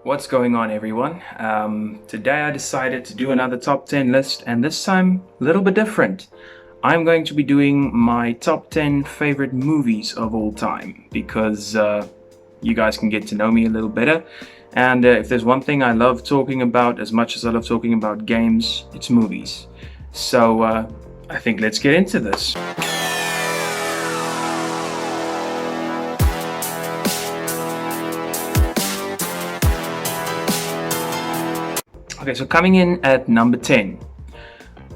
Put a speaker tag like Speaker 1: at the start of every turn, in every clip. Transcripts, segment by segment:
Speaker 1: What's going on, everyone? Today I decided to do another top 10 list, and this time a little bit different. I'm going to be doing my top 10 favorite movies of all time because you guys can get to know me a little better. And if there's one thing I love talking about as much as I love talking about games, it's movies. So I think let's get into this. Okay, so coming in at number 10,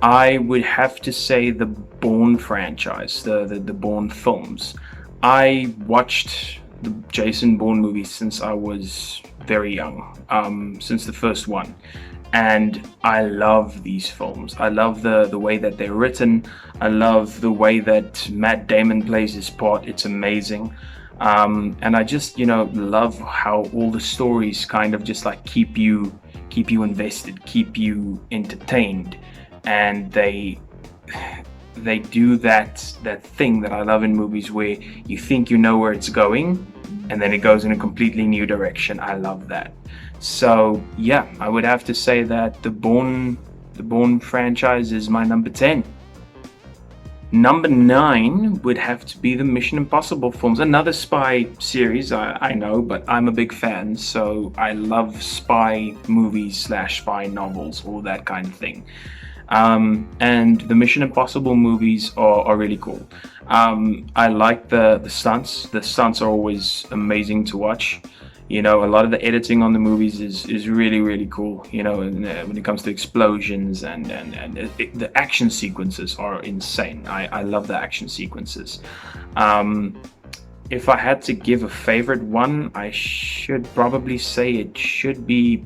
Speaker 1: I would have to say the Bourne franchise, the Bourne films. I watched the Jason Bourne movies since I was very young, since the first one. And I love these films. I love the way that they're written. I love the way that Matt Damon plays his part. It's amazing. And I just, love how all the stories kind of just like keep you invested, keep you entertained, and they do that thing that I love in movies where you think you know where it's going, and then it goes in a completely new direction. I love that. So yeah, I would have to say that the Bourne franchise is my number 10. Number 9 would have to be the Mission Impossible films. Another spy series, I know, but I'm a big fan, so I love spy movies / spy novels, all that kind of thing. And the Mission Impossible movies are really cool. I like the stunts. The stunts are always amazing to watch. A lot of the editing on the movies is really, really cool. When it comes to explosions and the action sequences are insane. I love the action sequences. If I had to give a favorite one, I should probably say it should be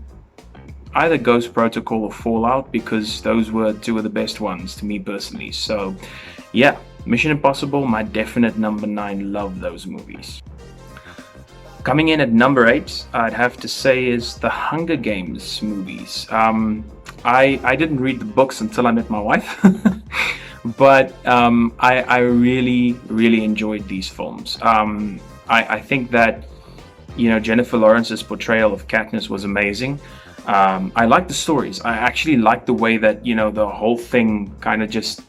Speaker 1: either Ghost Protocol or Fallout, because those were two of the best ones to me personally. So yeah, Mission Impossible, my definite number 9. Love those movies. Coming in at number 8, I'd have to say is the Hunger Games movies. I didn't read the books until I met my wife, but I really, really enjoyed these films. I think that, Jennifer Lawrence's portrayal of Katniss was amazing. I like the stories. I actually like the way that, the whole thing kind of just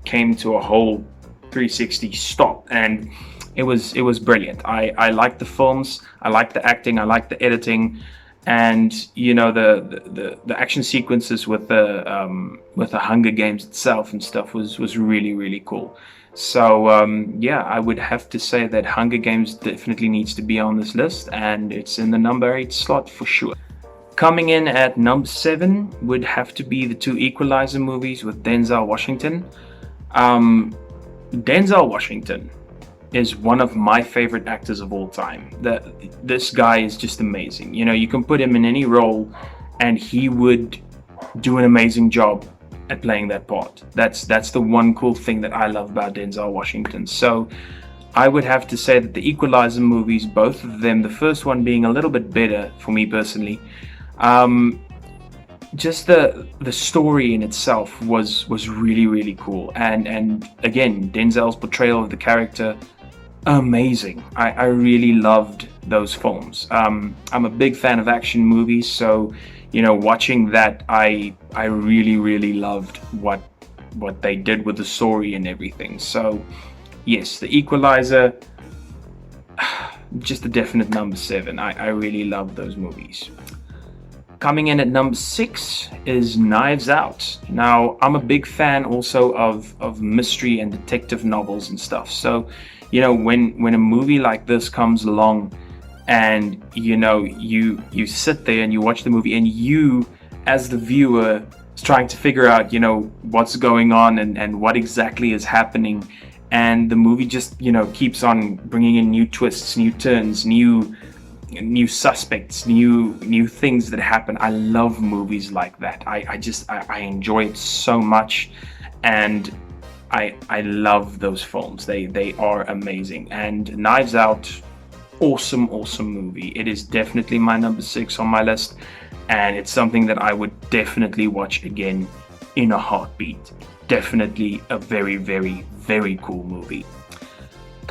Speaker 1: came to a whole 360 stop, and it was brilliant. I liked the films, I liked the acting, I liked the editing, and the action sequences with the Hunger Games itself and stuff was really, really cool. So yeah, I would have to say that Hunger Games definitely needs to be on this list, and it's in the number 8 slot for sure. Coming in at number 7 would have to be the two Equalizer movies with Denzel Washington. Denzel Washington is one of my favorite actors of all time. This guy is just amazing. You can put him in any role and he would do an amazing job at playing that part. That's the one cool thing that I love about Denzel Washington. So I would have to say that the Equalizer movies, both of them, the first one being a little bit better for me personally, just the story in itself was really, really cool, and again, Denzel's portrayal of the character, amazing. I really loved those films. I'm a big fan of action movies, so watching that, I really, really loved what they did with the story and everything. So yes, the Equalizer, just a definite number 7. I really love those movies. Coming in at number 6 is Knives Out. Now, I'm a big fan also of mystery and detective novels and stuff. So, when a movie like this comes along and, you sit there and you watch the movie, and you, as the viewer, is trying to figure out, what's going on and what exactly is happening. And the movie just, keeps on bringing in new twists, new turns, new suspects, new things that happen. I love movies like that. I enjoy it so much, and I love those films. They are amazing. And Knives Out, awesome movie. It is definitely my number 6 on my list, and it's something that I would definitely watch again in a heartbeat. Definitely a very, very, very cool movie.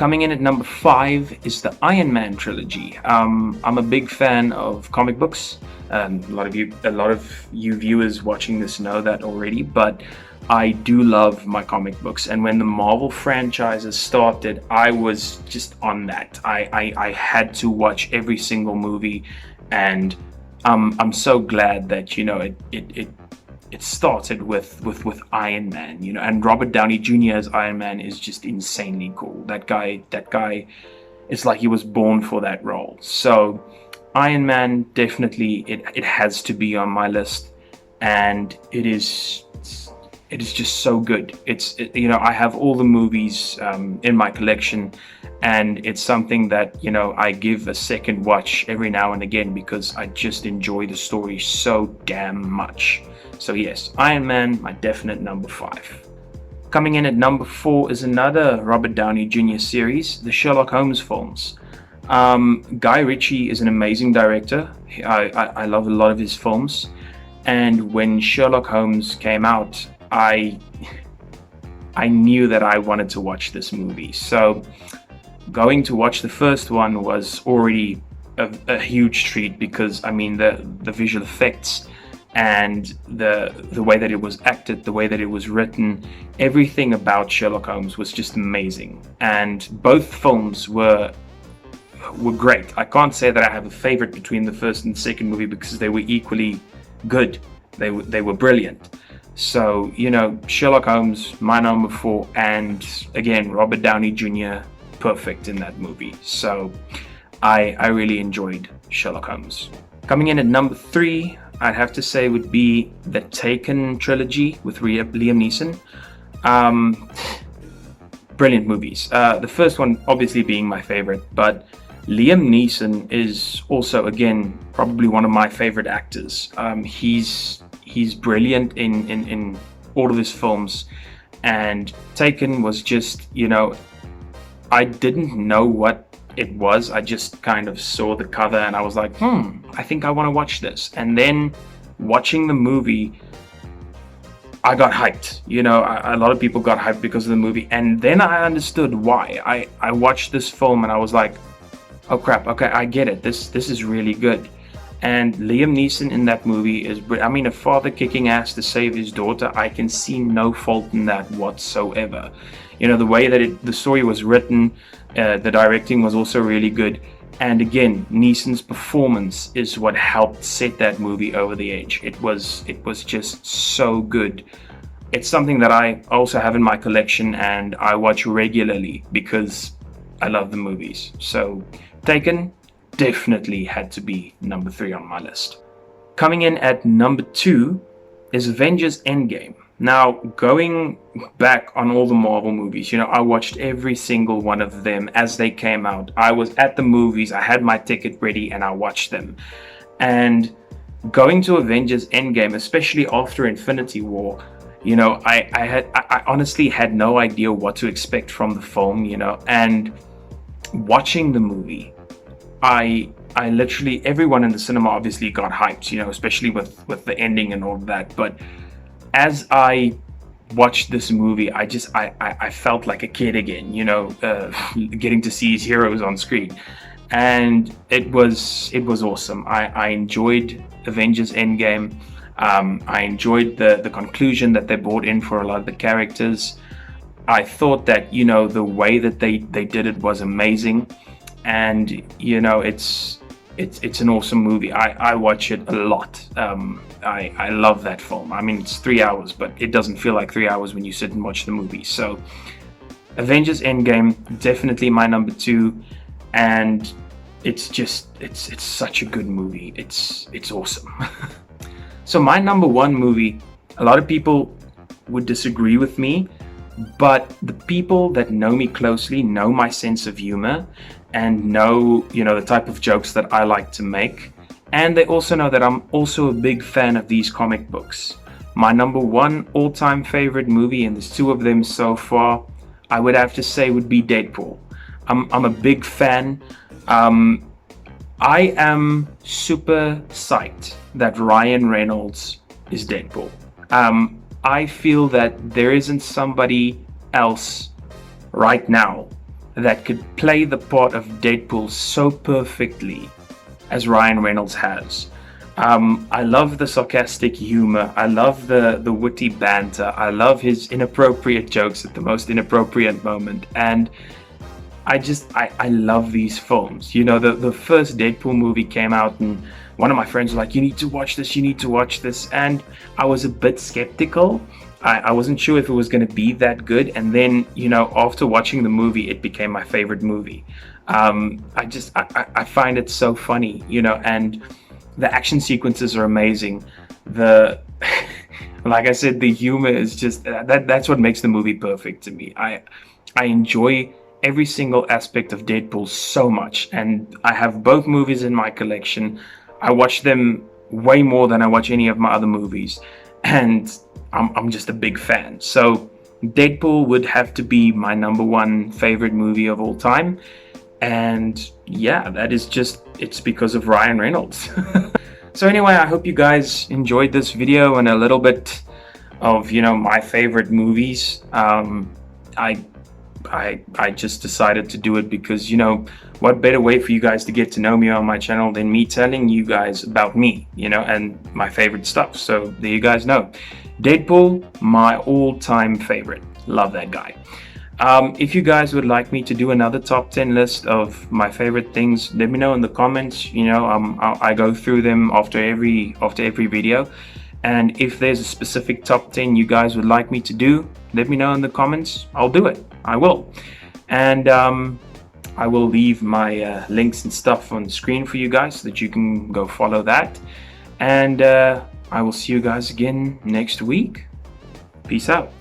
Speaker 1: Coming in at number 5 is the Iron Man trilogy. I'm a big fan of comic books. A lot of you viewers watching this know that already, but I do love my comic books. And when the Marvel franchises started, I was just on that. I had to watch every single movie, and I'm so glad that it started with Iron Man, and Robert Downey Jr. as Iron Man is just insanely cool. That guy, it's like he was born for that role. So Iron Man, definitely, it has to be on my list, and it is just so good. I have all the movies in my collection, and it's something that I give a second watch every now and again because I just enjoy the story so damn much. So yes, Iron Man, my definite number 5. Coming in at number 4 is another Robert Downey Jr. series, the Sherlock Holmes films. Guy Ritchie is an amazing director. I love a lot of his films, and when Sherlock Holmes came out, I knew that I wanted to watch this movie. So going to watch the first one was already a huge treat because the visual effects and the way that it was acted, the way that it was written, everything about Sherlock Holmes was just amazing. And both films were great. I can't say that I have a favorite between the first and second movie because they were equally good. They were brilliant. So Sherlock Holmes, my number 4, and again Robert Downey Jr. perfect in that movie. So I really enjoyed Sherlock Holmes. Coming in at number 3, I'd have to say would be the Taken trilogy with Liam Neeson. Brilliant movies. The first one obviously being my favorite, but Liam Neeson is also, again, probably one of my favorite actors. He's brilliant in all of his films, and Taken was just, I didn't know what it was. I just kind of saw the cover and I was like, I think I want to watch this. And then watching the movie, I got hyped. A lot of people got hyped because of the movie, and then I understood why. I watched this film and I was like, oh crap, okay, I get it. This is really good. And Liam Neeson in that movie is, a father kicking ass to save his daughter. I can see no fault in that whatsoever. The way that the story was written, the directing was also really good. And again, Neeson's performance is what helped set that movie over the edge. It was just so good. It's something that I also have in my collection and I watch regularly because I love the movies. So Taken definitely had to be number 3 on my list. Coming in at number 2 is Avengers Endgame. Now, going back on all the Marvel movies, I watched every single one of them as they came out. I was at the movies, I had my ticket ready, and I watched them. And going to Avengers Endgame, especially after Infinity War, I honestly had no idea what to expect from the film, and watching the movie, I literally, everyone in the cinema obviously got hyped, especially with the ending and all of that. But as I watched this movie, I felt like a kid again, getting to see his heroes on screen. And it was awesome. I enjoyed Avengers Endgame. I enjoyed the conclusion that they brought in for a lot of the characters. I thought that, the way that they did it was amazing. And, it's an awesome movie. I watch it a lot. I love that film. It's 3 hours, but it doesn't feel like 3 hours when you sit and watch the movie. So Avengers Endgame, definitely my number 2. And it's such a good movie. It's awesome. So my number 1 movie, a lot of people would disagree with me, but the people that know me closely know my sense of humor and know, the type of jokes that I like to make. And they also know that I'm also a big fan of these comic books. My number 1 all-time favorite movie, and there's 2 of them so far, I would have to say would be Deadpool. I'm a big fan. I am super psyched that Ryan Reynolds is Deadpool. I feel that there isn't somebody else right now that could play the part of Deadpool so perfectly as Ryan Reynolds has. I love the sarcastic humor. I love the witty banter. I love his inappropriate jokes at the most inappropriate moment. And I love these films. You know, the first Deadpool movie came out, and one of my friends was like, you need to watch this, you need to watch this. And I was a bit skeptical. I wasn't sure if it was going to be that good. And then, you know, after watching the movie, it became my favorite movie. I find it so funny, you know, and the action sequences are amazing. The like I said, the humor is just that's what makes the movie perfect to me. I enjoy every single aspect of Deadpool so much, and I have both movies in my collection. I watch them way more than I watch any of my other movies, and I'm just a big fan. So Deadpool would have to be my number one favorite movie of all time. And yeah, that is just, it's because of Ryan Reynolds. So anyway, I hope you guys enjoyed this video and a little bit of, you know, my favorite movies. I just decided to do it because, you know, what better way for you guys to get to know me on my channel than me telling you guys about me, you know, and my favorite stuff. So there you guys know. Deadpool, my all-time favorite. Love that guy. If you guys would like me to do another top 10 list of my favorite things, let me know in the comments. You know, I go through them after every video. And if there's a specific top 10 you guys would like me to do, let me know in the comments. I'll do it. I will. And I will leave my links and stuff on the screen for you guys so that you can go follow that. And I will see you guys again next week. Peace out.